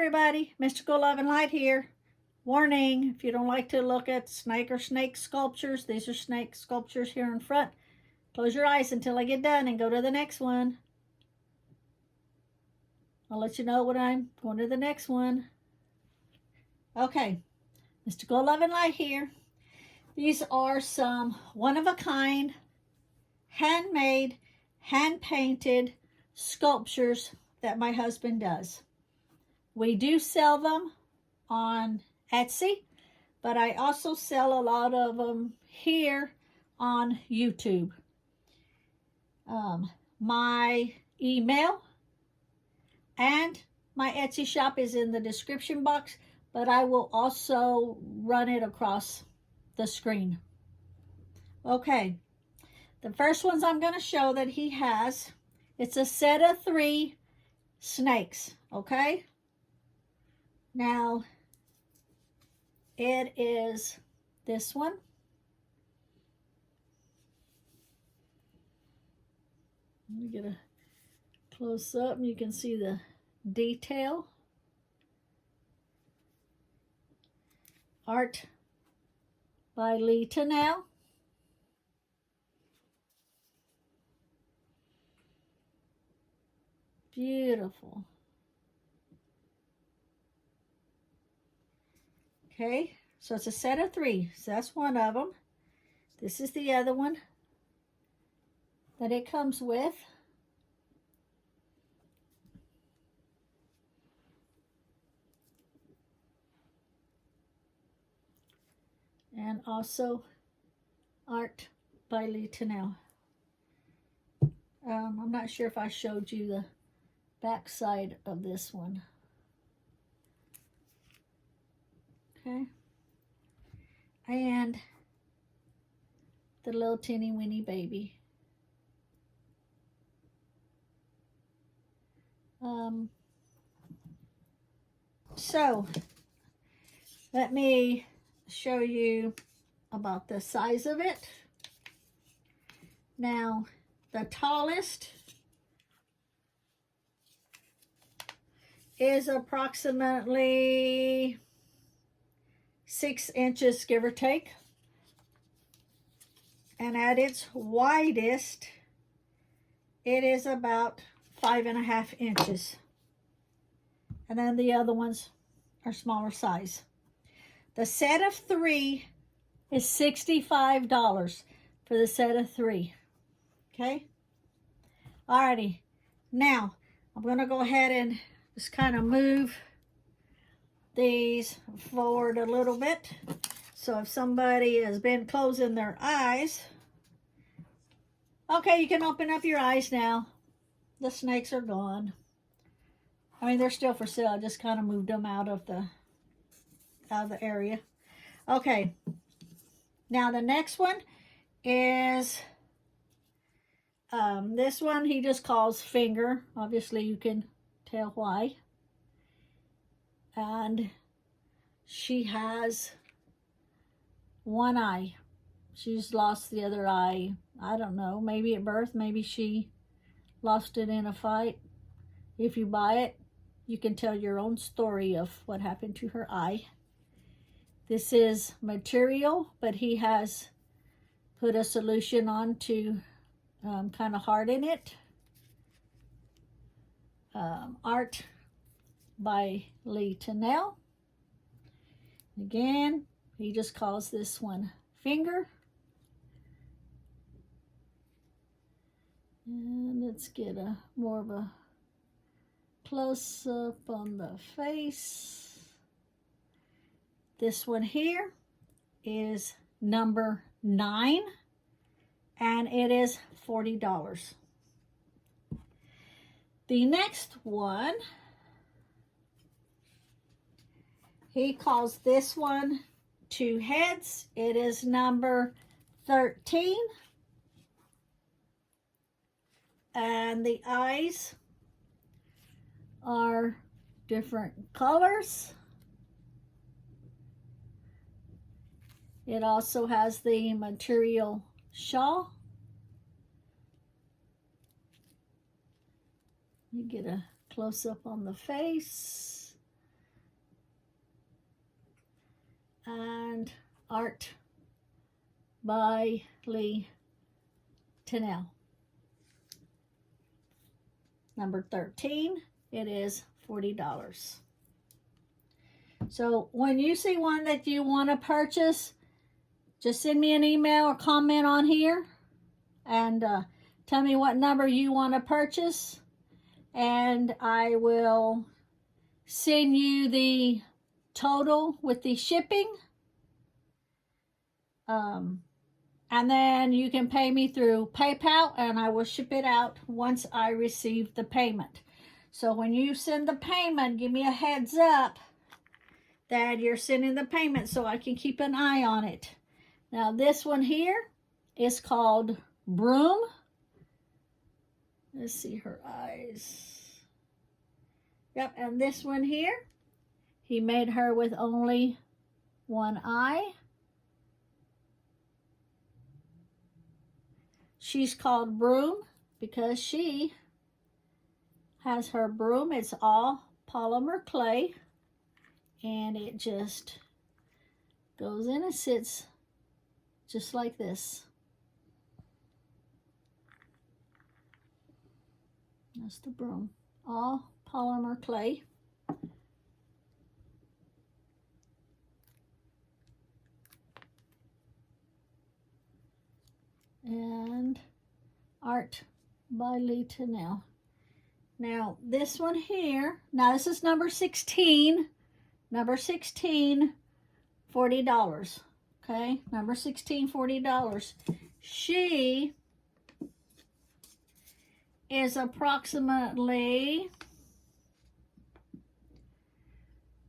everybody, Mystical Love and Light here. Warning, if you don't like to look at snake or snake sculptures, these are snake sculptures here in front. Close your eyes until I get done and go to the next one. I'll let you know when I'm going to the next one. Okay, Mystical Love and Light here. These are some one-of-a-kind, handmade, hand-painted sculptures that my husband does. We do sell them on Etsy, but I also sell a lot of them here on YouTube. My email and my Etsy shop is in the description box, but I will also run it across the screen. Okay, the first ones I'm going to show that he has, it's a set of 3 snakes, okay? Now, it is this one. Let me get a close up and you can see the detail. Art by Racheale Tunnell. Beautiful. Okay, so it's a set of 3. So that's one of them. This is the other one that it comes with. And also art by Racheale Tunnell. I'm not sure if I showed you the back side of this one. Okay. And the little teeny weeny baby. So let me show you about the size of it. Now, the tallest is approximately 6 inches, give or take. And at its widest, it is about 5.5 inches. And then the other ones are smaller size. The set of 3 is $65 for the set of 3. Okay? Alrighty. Now, I'm going to go ahead and just kind of move these forward a little bit. So if somebody has been closing their eyes, okay, you can open up your eyes now. The snakes are gone. I mean, they're still for sale. I just kind of moved them out of the area. Okay. Now the next one is this one he just calls Finger. Obviously you can tell why. And she has one eye. She's lost the other eye. I don't know, maybe at birth, maybe she lost it in a fight. If you buy it, you can tell your own story of what happened to her eye. This is material, but he has put a solution on to kind of harden it. Art by Racheale Tunnell. Again, he just calls this one Finger. And let's get a more of a close-up on the face. This one here is number 9, and it is $40. The next one, he calls this one 2 Heads. It is number 13. And the eyes are different colors. It also has the material shawl. You get a close-up on the face. and art by Racheale Tunnell. Number 13, it is $40. So when you see one that you want to purchase, just send me an email or comment on here and tell me what number you want to purchase, and I will send you the total with the shipping. And then you can pay me through PayPal, and I will ship it out once I receive the payment. So when you send the payment, give me a heads up that you're sending the payment so I can keep an eye on it. Now this one here is called Broom. Let's see her eyes. Yep, and this one here, he made her with only one eye. She's called Broom because she has her broom. It's all polymer clay, and it just goes in and sits just like this. That's the broom, all polymer clay. And art by Racheale Tunnell. Now this one here, now this is number 16. Number 16, $40. Okay, number 16, $40. She is approximately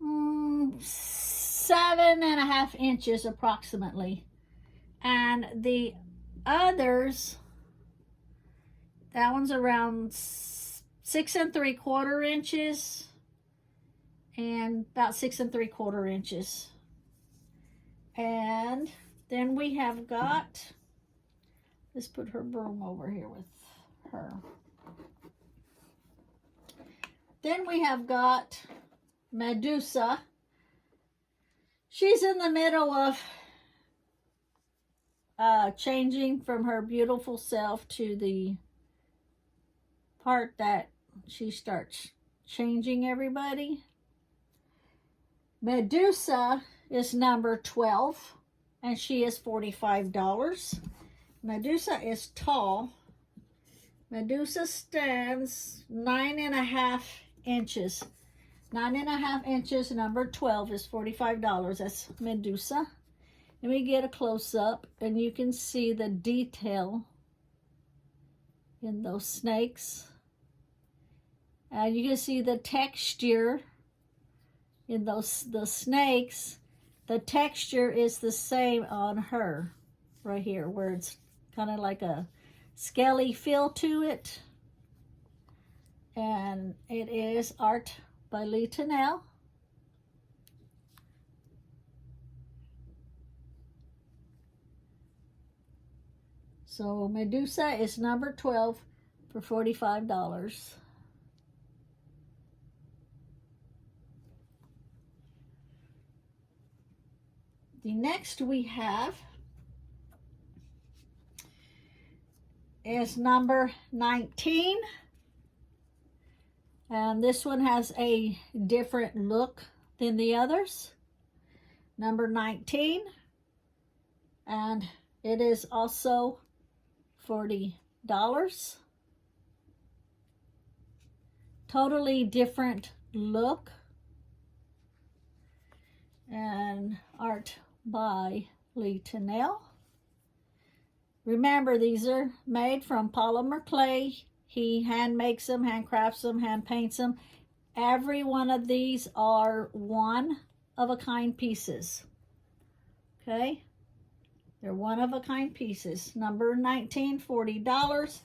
7.5 inches approximately. And the others, that one's around 6 3/4 inches and about 6 3/4 inches. And then we have got, let's put her broom over here with her. Then we have got Medusa. She's in the middle of changing from her beautiful self to the part that she starts changing everybody. Medusa is number 12, and she is $45. Medusa is tall. Medusa stands 9.5 inches. 9.5 inches, number 12 is $45. That's Medusa. Let me get a close-up, and you can see the detail in those snakes. And you can see the texture in the snakes. The texture is the same on her right here, where it's kind of like a scaly feel to it. And it is art by Racheale Tunnell. So Medusa is number 12 for $45. The next we have is number 19. And this one has a different look than the others. Number 19. And it is also $40. Totally different look. And art by Racheale Tunnell. Remember, these are made from polymer clay. He hand makes them, hand crafts them, hand paints them. Every one of these are one-of-a-kind pieces. Okay? They're one-of-a-kind pieces. Number 19, $40.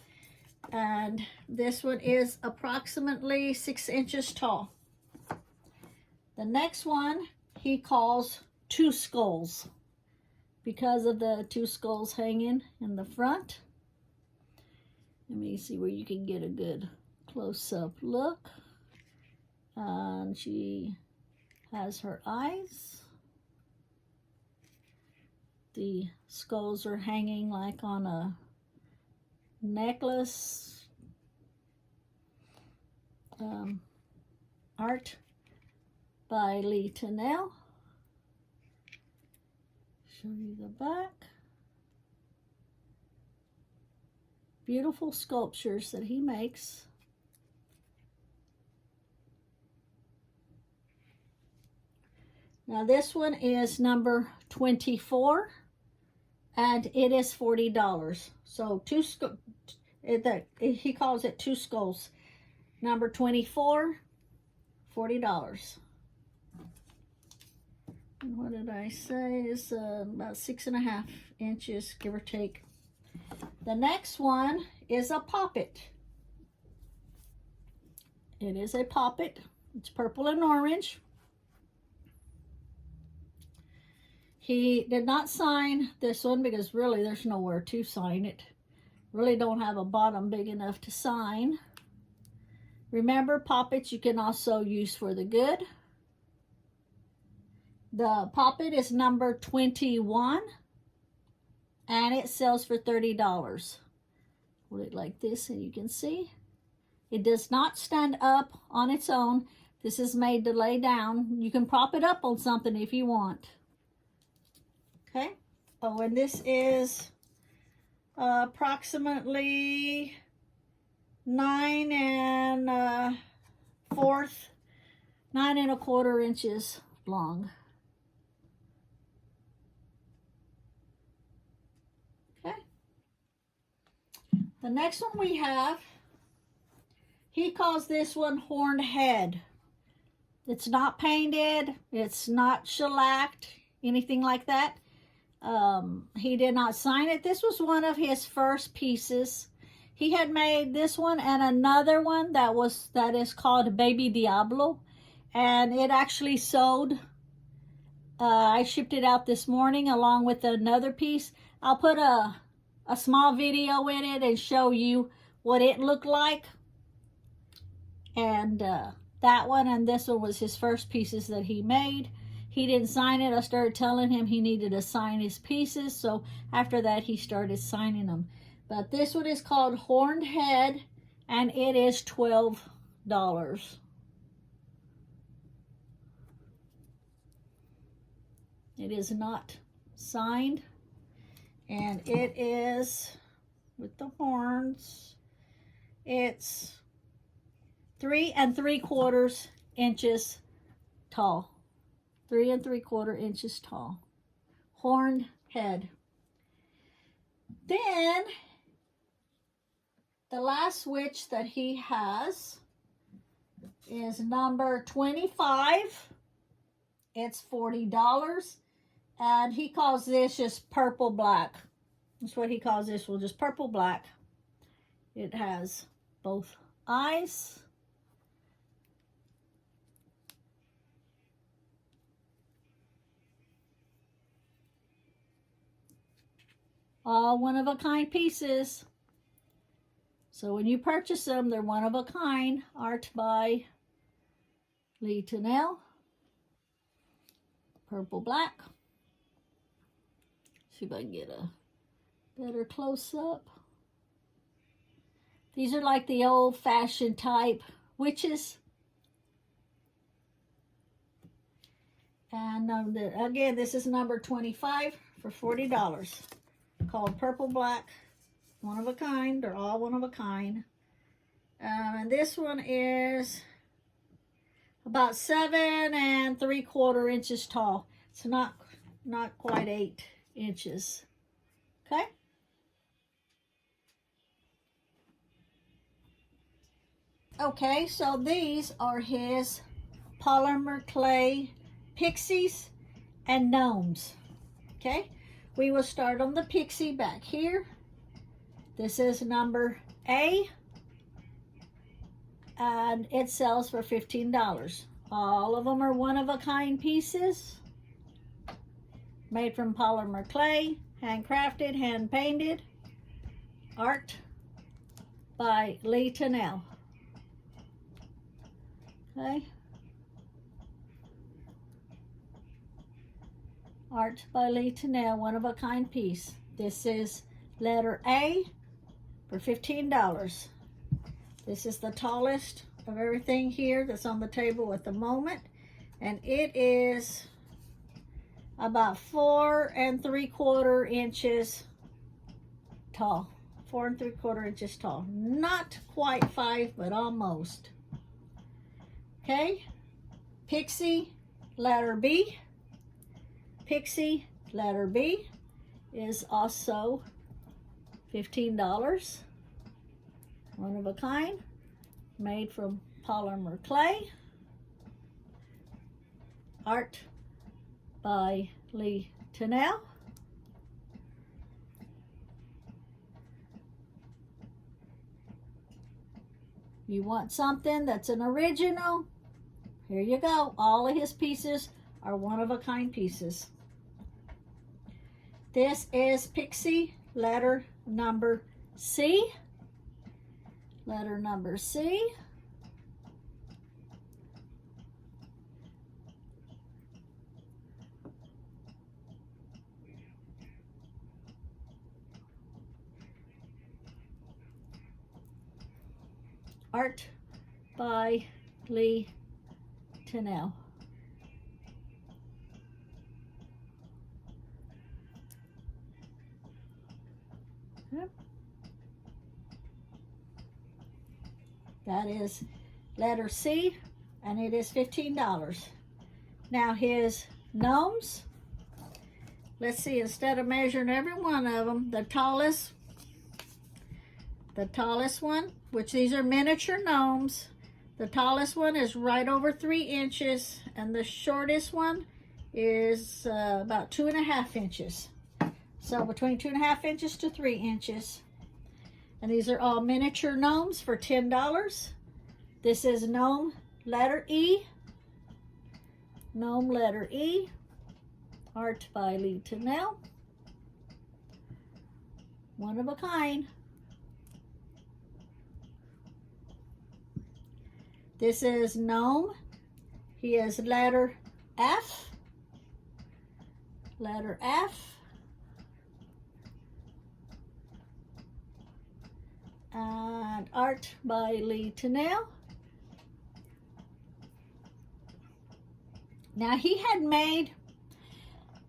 And this one is approximately 6 inches tall. The next one he calls Two Skulls because of the two skulls hanging in the front. Let me see where you can get a good close-up look. And she has her eyes. the skulls are hanging like on a necklace. Art by Racheale Tunnell. Show you the back. Beautiful sculptures that he makes. Now this one is number 24 and it is $40. So he calls it two skulls. Number 24, $40. And what did I say? It's about 6.5 inches, give or take. The next one is a poppet. It is a poppet. It's purple and orange. He did not sign this one because really there's nowhere to sign it. Really don't have a bottom big enough to sign. Remember, poppets you can also use for the good. The poppet is number 21 and it sells for $30. Put it like this and you can see. It does not stand up on its own. This is made to lay down. You can prop it up on something if you want. Okay. Oh, and this is approximately 9 1/4 inches long. Okay. The next one we have, he calls this one horned head. It's not painted. It's not shellacked, anything like that. He did not sign it. This was one of his first pieces. He had made this one and another one that is called Baby Diablo, and it actually sold. I shipped it out this morning along with another piece. I'll put a small video in it and show you what it looked like. And that one and this one was his first pieces that he made. He didn't sign it. I started telling him he needed to sign his pieces. So after that, he started signing them. But this one is called Horned Head, and it is $12. It is not signed, and it is with the horns. It's 3 3/4 inches tall. 3 3/4 inches tall. Horned head. Then the last witch that he has is number 25. It's $40. And he calls this just purple black. That's what he calls this one, just purple black. It has both eyes. All one-of-a-kind pieces. So when you purchase them, they're one-of-a-kind. Art by Racheale Tunnell. Purple black. See if I can get a better close-up. These are like the old-fashioned type witches. And again, this is number 25 for $40. Called purple black, one of a kind. They're all one of a kind. And this one is about 7 3/4 inches tall. It's not quite 8 inches. Okay. Okay, so these are his polymer clay pixies and gnomes. Okay. We will start on the pixie back here. This is number A, and it sells for $15. All of them are one-of-a-kind pieces, made from polymer clay, handcrafted, hand-painted. Art by Racheale Tunnell. Okay. Art by Lee Tunnell, one-of-a-kind piece. This is letter A for $15. This is the tallest of everything here that's on the table at the moment, and it is about 4 3/4 inches tall. 4 3/4 inches tall. Not quite 5, but almost. Okay, Pixie, letter B. Pixie, letter B, is also $15. One of a kind, made from polymer clay. Art by Lee Tunnell. You want something that's an original? Here you go. All of his pieces are one-of-a-kind pieces. This is Pixie, letter number C. Letter number C. Art by Lee Tunnell. That is letter C, and it is $15. Now his gnomes, let's see, instead of measuring every one of them, the tallest one, which these are miniature gnomes, the tallest one is right over 3 inches, and the shortest one is about 2.5 inches. So between 2.5 inches to 3 inches. And these are all miniature gnomes for $10. This is gnome letter E. Gnome letter E. Art by Lee Tunnell. One of a kind. This is gnome. He is letter F. Letter F. And art by Lee Tunnell. Now he had made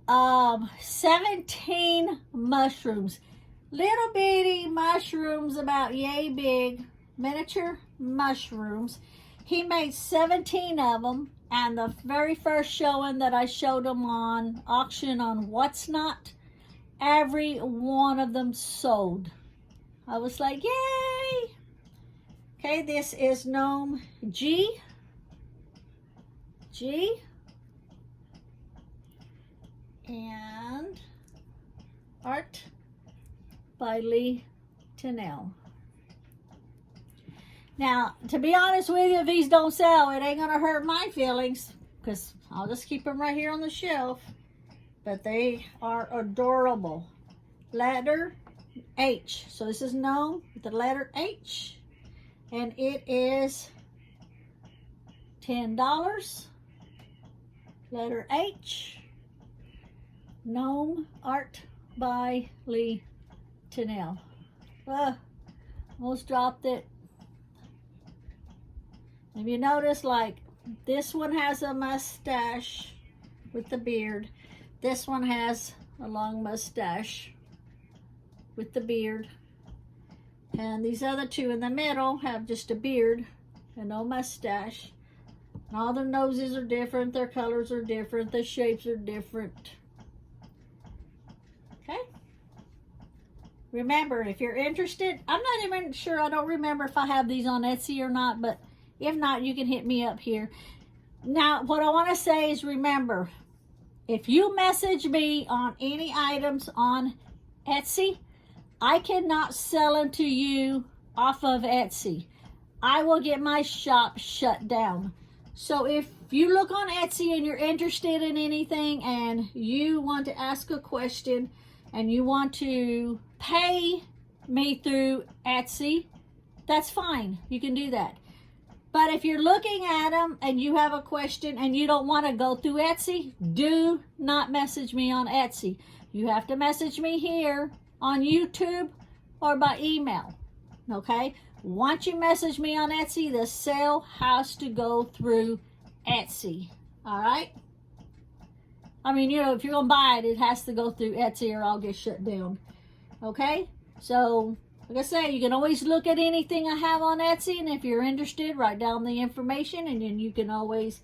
17 mushrooms. Little bitty mushrooms about yay big. Miniature mushrooms. He made 17 of them, and the very first showing that I showed them on auction on What's Not, every one of them sold. I was like, yay! Okay, this is gnome G. G. And art by Lee Tunnell. Now, to be honest with you, if these don't sell, it ain't going to hurt my feelings, because I'll just keep them right here on the shelf. But they are adorable. Letter H. So this is gnome with the letter H. And it is $10. Letter H. Gnome, art by Lee Tunnell. Almost dropped it. If you notice, like, this one has a mustache with the beard. This one has a long mustache with the beard. And these other two in the middle have just a beard and no mustache. And all their noses are different, their colors are different, the shapes are different. Okay? Remember, if you're interested, I'm not even sure, I don't remember if I have these on Etsy or not, but if not, you can hit me up here. Now, what I want to say is, remember, if you message me on any items on Etsy, I cannot sell them to you off of Etsy. I will get my shop shut down. So if you look on Etsy and you're interested in anything and you want to ask a question and you want to pay me through Etsy, that's fine. You can do that. But if you're looking at them and you have a question and you don't want to go through Etsy, do not message me on Etsy. You have to message me here on YouTube or by email, okay? Once you message me on Etsy, the sale has to go through Etsy, all right? I mean, you know, if you're going to buy it, it has to go through Etsy or I'll get shut down, okay? So, like I say, you can always look at anything I have on Etsy, and if you're interested, write down the information, and then you can always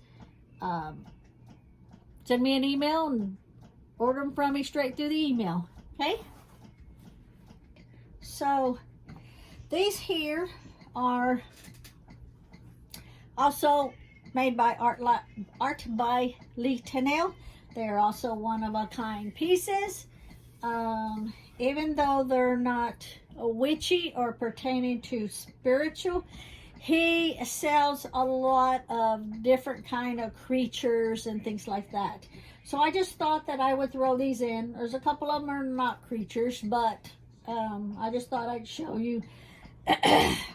send me an email and order them from me straight through the email, okay? So, these here are also made by Art by Racheale Tunnell. They're also one-of-a-kind pieces. Even though they're not witchy or pertaining to spiritual, he sells a lot of different kind of creatures and things like that. So I just thought that I would throw these in. There's a couple of them are not creatures, but I just thought I'd show you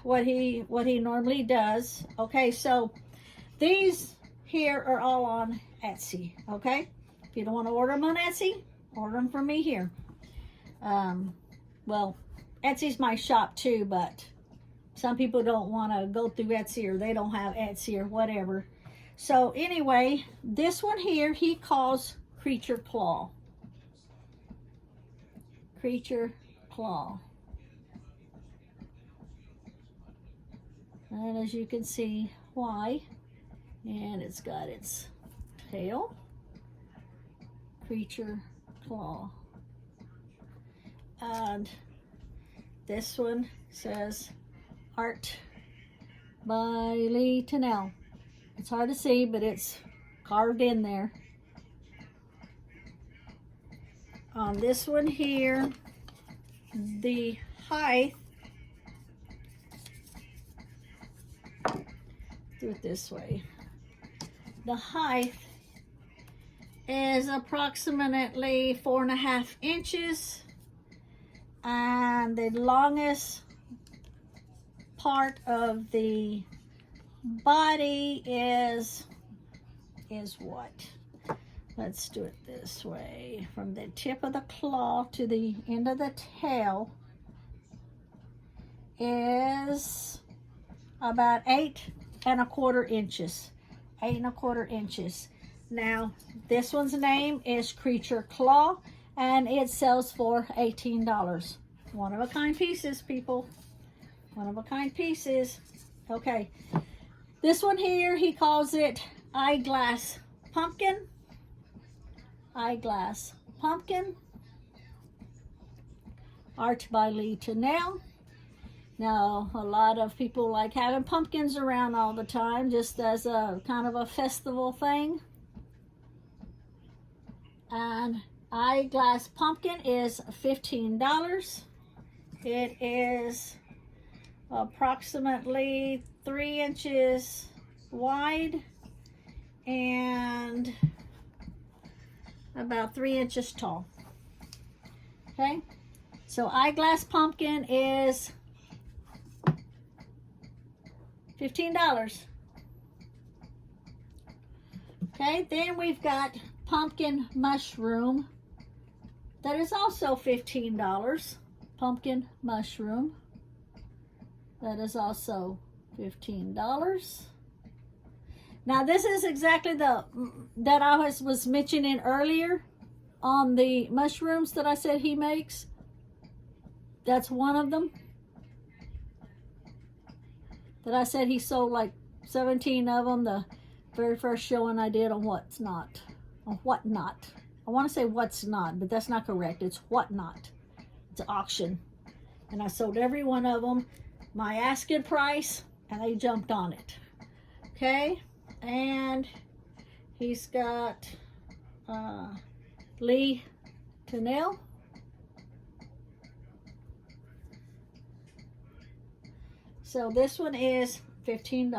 what he normally does. Okay, so these here are all on Etsy. Okay, if you don't want to order them on Etsy, order them from me here. Well, Etsy's my shop too, but some people don't want to go through Etsy, or they don't have Etsy or whatever. So anyway, this one here he calls Creature Claw. Creature Claw. And as you can see, why? And it's got its tail. Creature Claw. And this one says Art by Racheale Tunnell. It's hard to see, but it's carved in there. On this one here, the height, do it this way. The height is approximately 4.5 inches. And the longest part of the body is what? Let's do it this way. From the tip of the claw to the end of the tail is about 8.25 inches. 8.25 inches. Now, this one's name is Creature Claw, and it sells for $18. One-of-a-kind pieces, people. One-of-a-kind pieces. Okay. This one here, he calls it Eyeglass Pumpkin. Eyeglass Pumpkin. Art by Racheale Tunnell. Now, a lot of people like having pumpkins around all the time, just as a kind of a festival thing. And Eyeglass Pumpkin is $15. It is approximately 3 inches wide and about 3 inches tall. Okay, so Eyeglass Pumpkin is $15. Okay, then we've got Pumpkin Mushroom. That is also $15. Pumpkin Mushroom. That is also $15. Now this is exactly that I was mentioning earlier on the mushrooms that I said he makes. That's one of them. That I said he sold like 17 of them. The very first showing I did on What's Not. On What Not. I want to say What's Not, but that's not correct. It's What Not. It's an auction. And I sold every one of them my asking price, and they jumped on it. Okay? And he's got Racheale Tunnell. So this one is $15.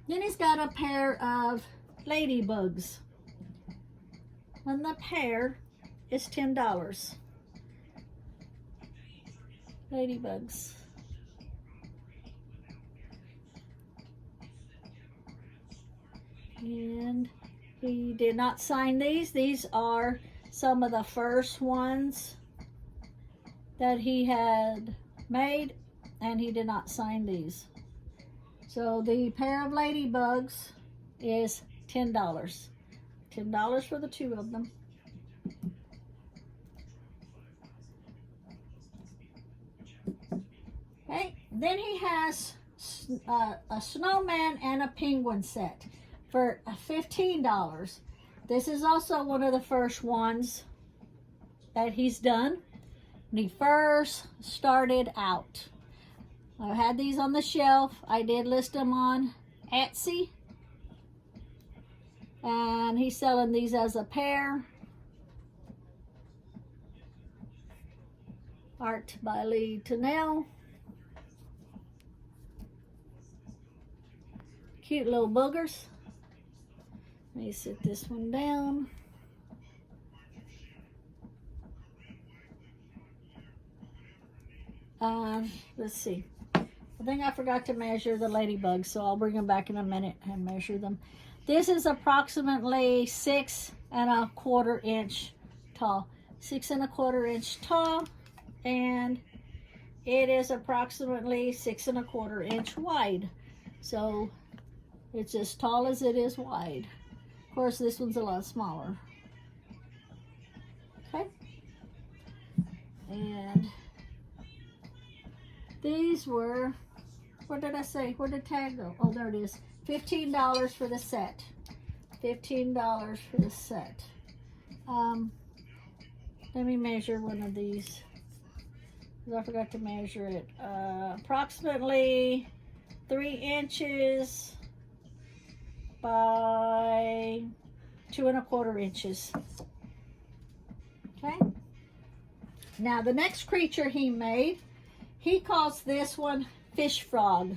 Then he's got a pair of ladybugs. And the pair is $10. Ladybugs. And he did not sign these. These are some of the first ones that he had made, and he did not sign these. So the pair of ladybugs is $10. $10 for the two of them. Okay, then he has a snowman and a penguin set for $15. This is also one of the first ones that he's done when he first started out. I had these on the shelf. I did list them on Etsy. And he's selling these as a pair. Art by Racheale Tunnell. Cute little boogers. Let me sit this one down. Let's see. I think I forgot to measure the ladybugs, so I'll bring them back in a minute and measure them. This is approximately 6 1/4 inch tall. 6 1/4 inch tall, and it is approximately 6 1/4 inch wide. So it's as tall as it is wide. Of course, this one's a lot smaller. Okay. And these were, what did I say? Where did the tag go? Oh, there it is. $15 for the set. $15 for the set. Let me measure one of these, because I forgot to measure it. Approximately 3 inches by 2 1/4 inches. Okay. Now the next creature he made, he calls this one Fish Frog.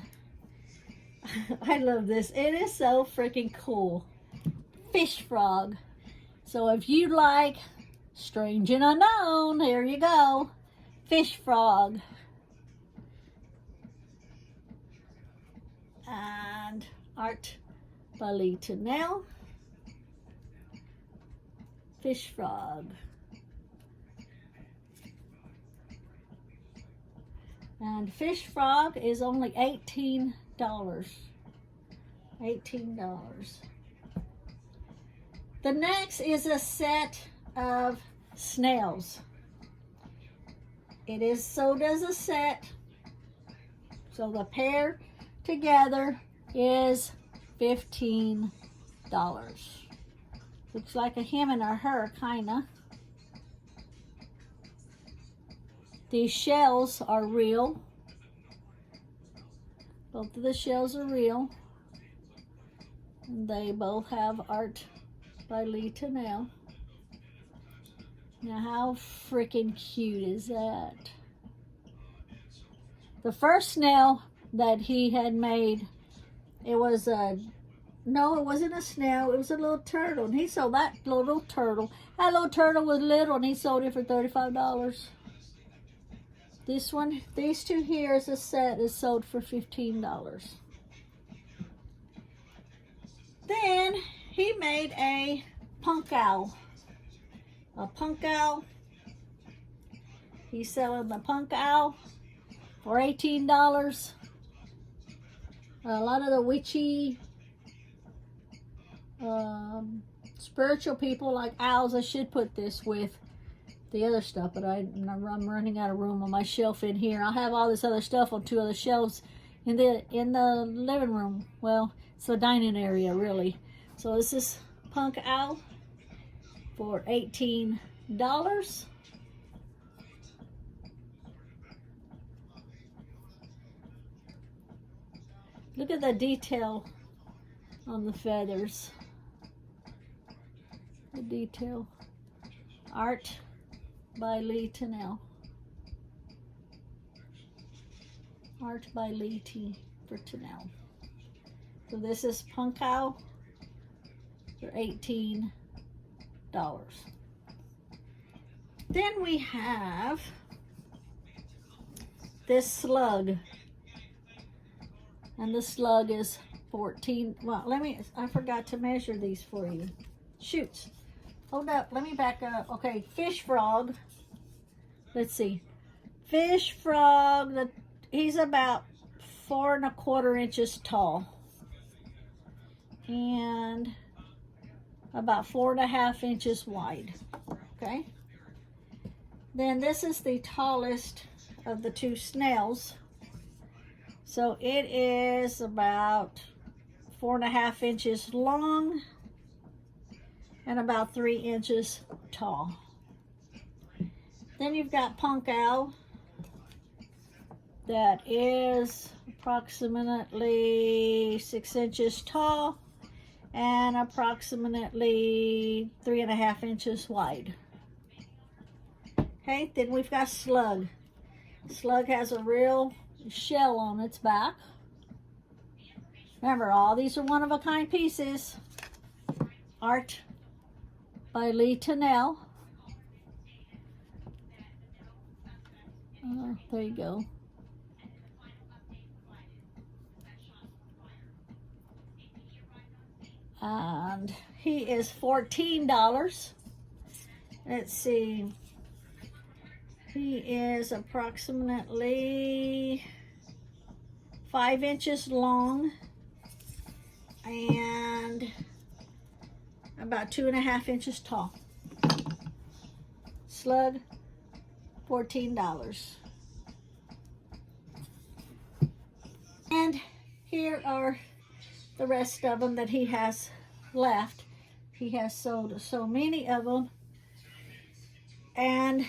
I love this. It is so freaking cool. Fish Frog. So if you like Strange and Unknown, here you go. Fish Frog. And art by Racheale Tunnell. Fish Frog. And Fish Frog is only $18. $18. The next is a set of snails. It is sold as a set. So the pair together is $15. Looks like a him and a her, kinda. These shells are real. Both of the shells are real. And they both have art by Racheale Tunnell. Now how freaking cute is that? The first snail that he had made, it was a, no, it wasn't a snail, it was a little turtle. And he sold that little turtle. That little turtle was little and he sold it for $35. This one, these two here as a set is sold for $15. Then he made a punk owl. A punk owl. He's selling the punk owl for $18. A lot of the witchy spiritual people like owls. I should put this with the other stuff, but I'm running out of room on my shelf in here. I have all this other stuff on 2 other shelves in the living room. Well, it's the dining area really. So this is punk owl for $18. Look at the detail on the feathers. The detail. Art by Racheale Tunnell. Art by Racheale Tunnell. So this is punk owl for $18. Then we have this slug. And the slug is 14. Well, I forgot to measure these for you. Shoots. Hold up, let me back up. Okay, fish frog. Let's see. Fish frog, he's about 4¼ inches tall. And about 4½ inches wide. Okay. Then this is the tallest of the two snails. So it is about 4½ inches long and about 3 inches tall. Then you've got punk owl that is approximately 6 inches tall and approximately 3½ inches wide. Okay, then we've got slug. Slug has a real shell on its back. Remember, all these are one-of-a-kind pieces. Art by Racheale Tunnell. There you go. And he is $14. Let's see. He is approximately 5 inches long and about 2½ inches tall. Slug, $14. And here are the rest of them that he has left. He has sold so many of them. And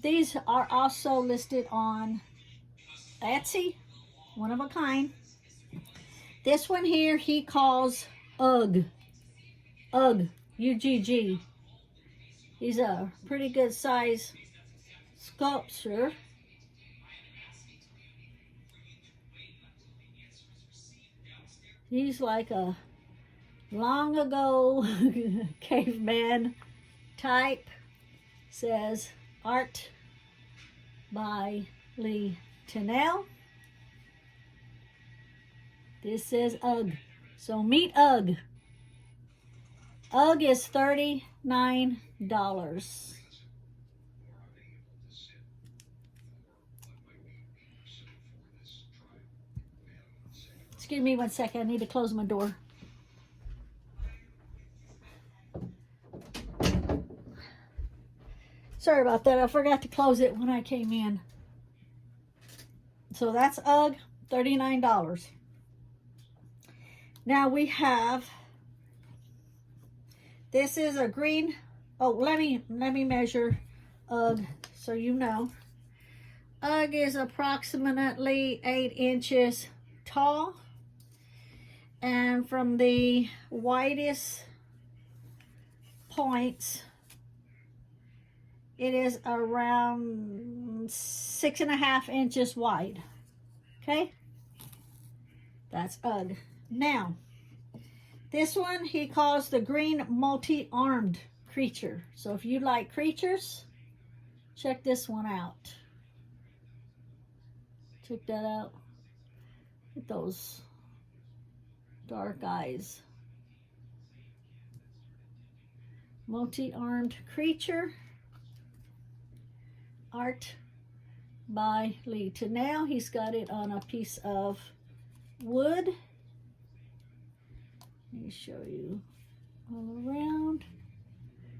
these are also listed on Etsy, one of a kind. This one here he calls Ugg. Ugg, U-G-G. He's a pretty good size sculpture. He's like a long ago caveman type. Says art by Racheale Tunnell. This says Ugg. So meet Ugg. Ugg is $39. Excuse me 1 second. I need to close my door. Sorry about that. I forgot to close it when I came in. So that's Ugg, $39. Now we have, this is a green. Oh, let me measure Ugg so you know. Ugg is approximately 8 inches tall. And from the widest points, it is around 6½ inches wide. Okay? That's Ugg. Now, this one he calls the green multi-armed creature. So if you like creatures, check this one out. Check that out. Look at those dark eyes. Multi-armed creature. Art by Racheale Tunnell. He's got it on a piece of wood. Let me show you all around.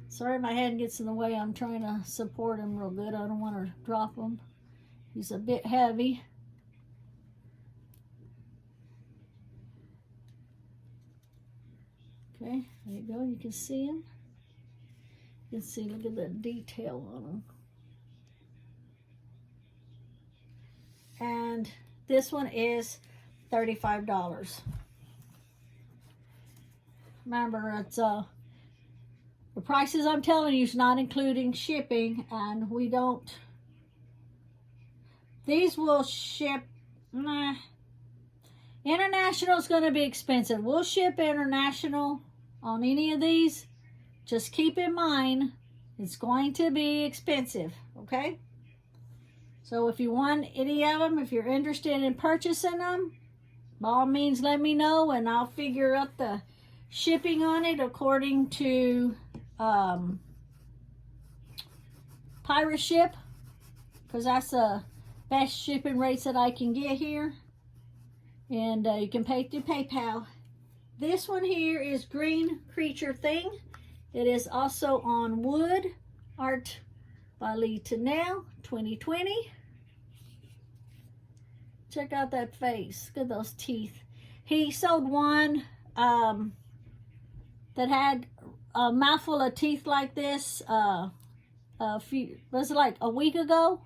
Sorry my hand gets in the way. I'm trying to support him real good. I don't want to drop him. He's a bit heavy. Okay, there you go. You can see him. You can see, look at the detail on him. And this one is $35. Remember, it's the prices I'm telling you is not including shipping, and we don't. These will ship. International is going to be expensive. We'll ship international on any of these. Just keep in mind, it's going to be expensive. Okay. So if you want any of them, if you're interested in purchasing them, by all means let me know, and I'll figure out the shipping on it according to Pirate Ship, because that's the best shipping rates that I can get here. And you can pay through PayPal. This one here is Green Creature Thing. It is also on wood. Art by Racheale Tunnell, 2020. Check out that face. Look at those teeth. He sold one that had a mouthful of teeth like this was it like a week ago?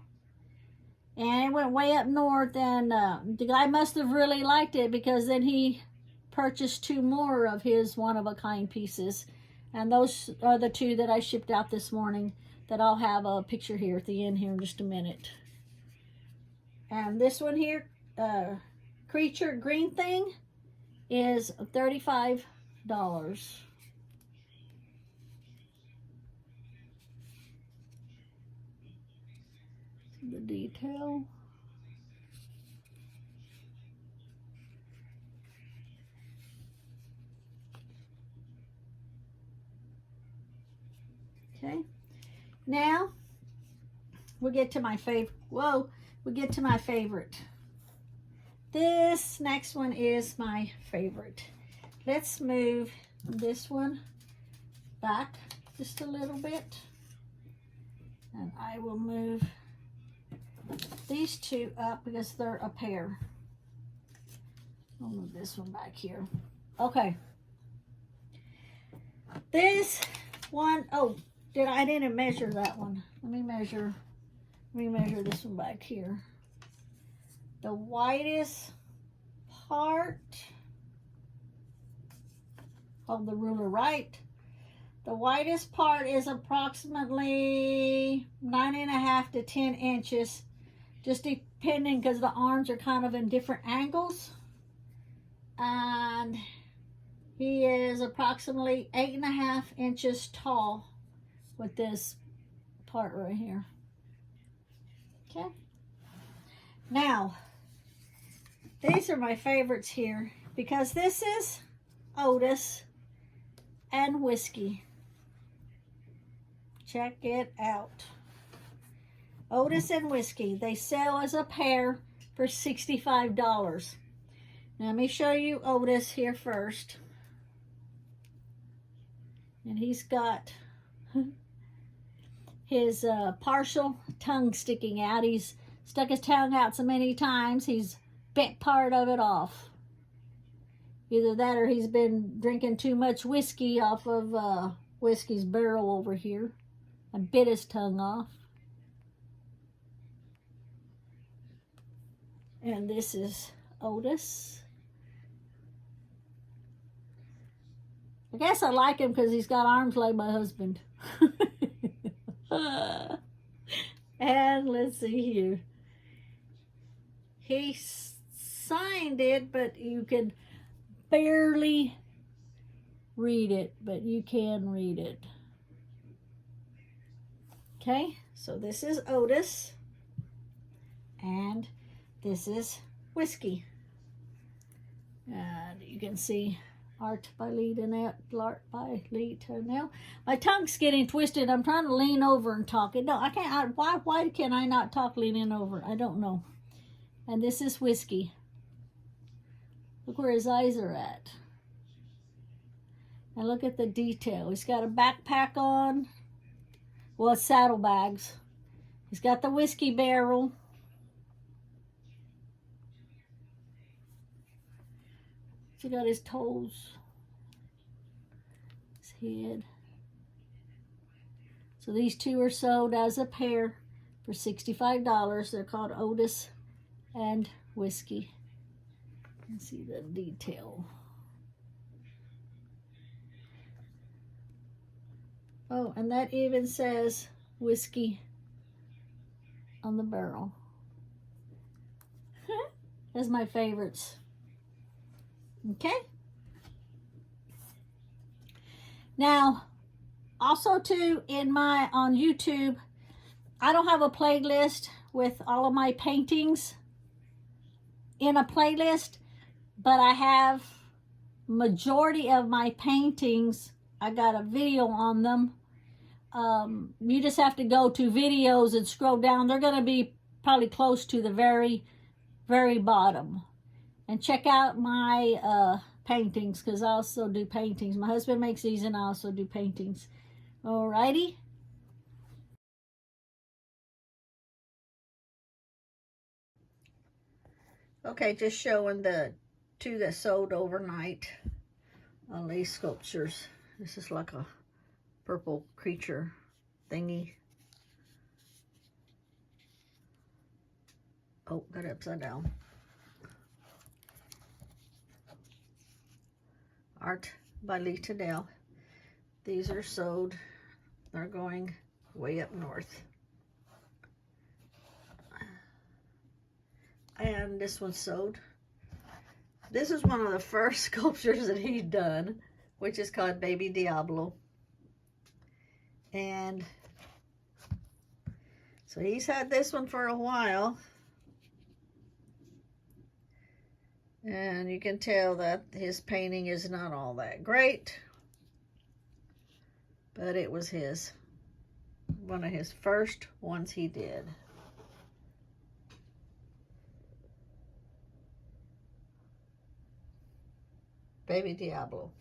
And it went way up north, and the guy must have really liked it, because then he purchased 2 more of his one-of-a-kind pieces. And those are the 2 that I shipped out this morning, that I'll have a picture here at the end here in just a minute. And this one here, Creature Green Thing, is $35. The detail. Okay, now we'll get to my favorite. Whoa, we'll get to my favorite. This next one is my favorite. Let's move this one back just a little bit, and I will move these 2 up because they're a pair. I'll move this one back here. Okay. This one, oh, I didn't measure that one. Let me measure this one back here. The widest part, hold the ruler right. The widest part is approximately 9.5 to 10 inches. Just depending, because the arms are kind of in different angles. And he is approximately 8.5 inches tall with this part right here. Okay. Now, these are my favorites here, because this is Otis and Whiskey. Check it out. Otis and Whiskey. They sell as a pair for $65. Now, let me show you Otis here first. And he's got his partial tongue sticking out. He's stuck his tongue out so many times, he's bit part of it off. Either that, or he's been drinking too much whiskey off of Whiskey's barrel over here and bit his tongue off. And this is Otis. I guess I like him because he's got arms like my husband. And let's see here. He signed it, but you can barely read it, but you can read it. Okay, so this is Otis, and this is Whiskey. And you can see art by Racheale Tunnell. My tongue's getting twisted. I'm trying to lean over and talk. No, I can't. Why can I not talk leaning over? I don't know. And this is Whiskey. Look where his eyes are at. And look at the detail. He's got a backpack on. Well, it's saddlebags. He's got the whiskey barrel. He got his toes, his head. So these 2 are sold as a pair for $65. They're called Otis and Whiskey. You can see the detail. Oh, and that even says Whiskey on the barrel. That's my favorites. Okay. Now, also too, on YouTube, I don't have a playlist with all of my paintings in a playlist. but I have majority of my paintings. I got a video on them. You just have to go to videos and scroll down. They're going to be probably close to the very, very bottom. And check out my paintings, because I also do paintings. My husband makes these and I also do paintings. Alrighty. Okay, just showing the two that sold overnight on these sculptures. This is like a purple creature thingy. Oh, got it upside down. Art by Ole Treasure. These are sold. They're going way up north. And this one's sold. This is one of the first sculptures that he's done, which is called Baby Diablo. And so he's had this one for a while. And you can tell that his painting is not all that great. But it was one of his first ones he did. Baby Diablo.